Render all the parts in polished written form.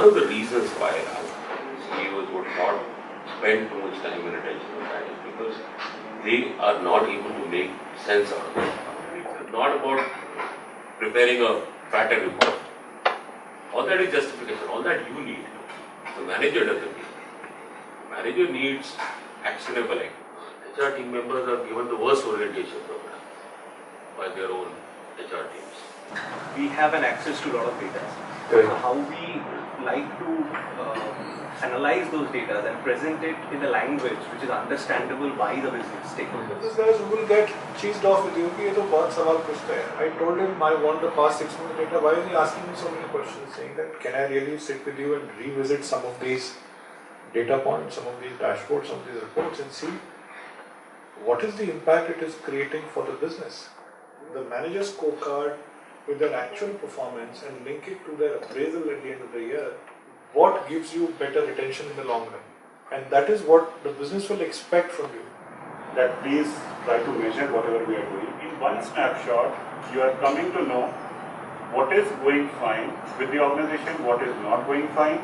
of the reasons why CEOs would not spend too much time and attention on that is because they are not able to make sense out of it. It's not about preparing a fatter report. All that is justification. All that you need. The manager doesn't need. The manager needs actionable act. HR team members are given the worst orientation program by their own HR teams. We have an access to a lot of data. Correct. So how we like to analyze those data and present it in a language which is understandable by the business stakeholders. This guys will get cheesed off with you. ये तो बहुत सवाल पूछता है. I told him I want the past 6 months data. Why is he asking me so many questions? Saying that can I really sit with you and revisit some of these data points, some of these dashboards, some of these reports, and see what is the impact it is creating for the business. The manager scorecard with their actual performance and link it to their appraisal at the end of the year. What gives you better retention in the long run? And that is what the business will expect from you. That please try to measure whatever we are doing. In one snapshot, you are coming to know what is going fine with the organization, what is not going fine,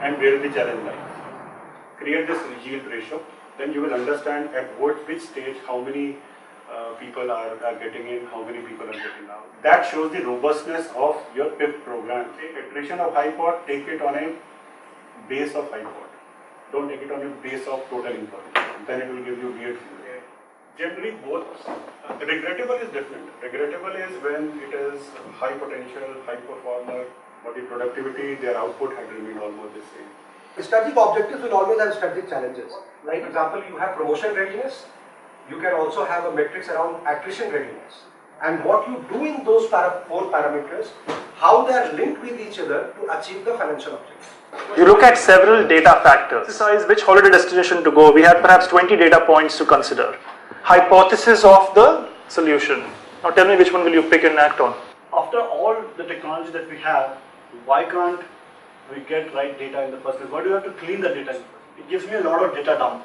and where the challenge lies. Create this yield ratio, then you will understand at which stage how many people are getting in, how many people are getting out. That shows the robustness of your PIP program. Take attrition of high pot, take it on a base of high pot. Don't take it on a base of total information. Then it will give you weird feel. Generally both, regrettable is different. Regrettable is when it is high potential, high performer, but the productivity, their output had remained almost the same. Strategic objectives will always have strategic challenges. Like for example, you have promotion readiness. You can also have a matrix around attrition readiness. And what you do in those 4 parameters, how they are linked with each other to achieve the financial objectives. You look at several data factors. Decide which holiday destination to go. We have perhaps 20 data points to consider. Hypothesis of the solution. Now tell me which one will you pick and act on? After all the technology that we have, why can't we get right data in the first place? Why do you have to clean the data? It gives me a lot of data dump.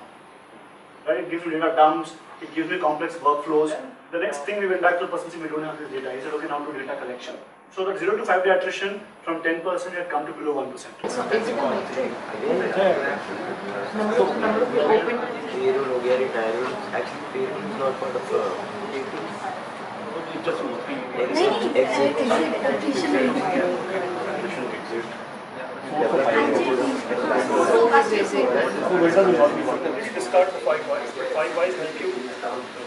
Right? It gives me data dumps, it gives me complex workflows. The next thing we went back to the person saying we don't have this data. He said, okay, now to data collection. So that 0 to 5 day attrition from 10% had come to below 1%. So is it a metric? Number of open payroll हो गया retirement. Actually payroll is not part of Discard the 5 whys. The 5 whys help you.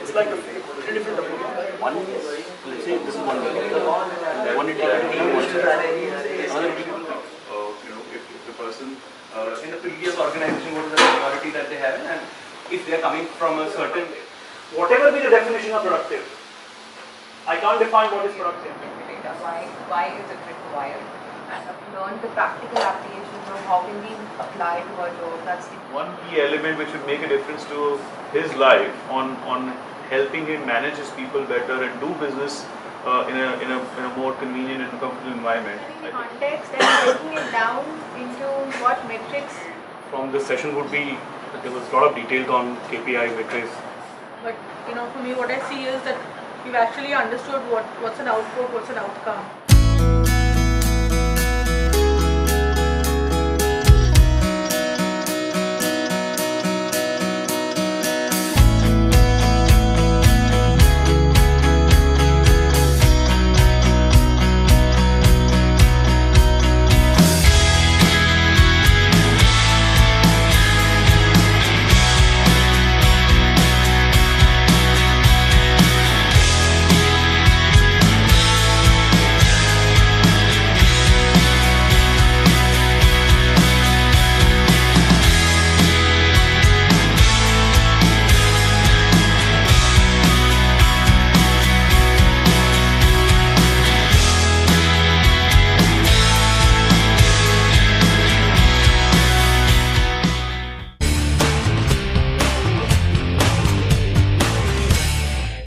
It's like a 3 different approaches. One is, let's say this is one If the person in the previous organization, what is the seniority that they have, and if they are coming from a certain, Whatever be the definition of productive, I can't define what is productive. why is it required? And learn the practical applications of how can we apply to our job. That's the one key element which will make a difference to his life on helping him manage his people better and do business in a more convenient and comfortable environment. context and breaking it down into what metrics. From this session would be that there was a lot of details on KPI metrics. But for me, what I see is that we've actually understood what's an output, what's an outcome.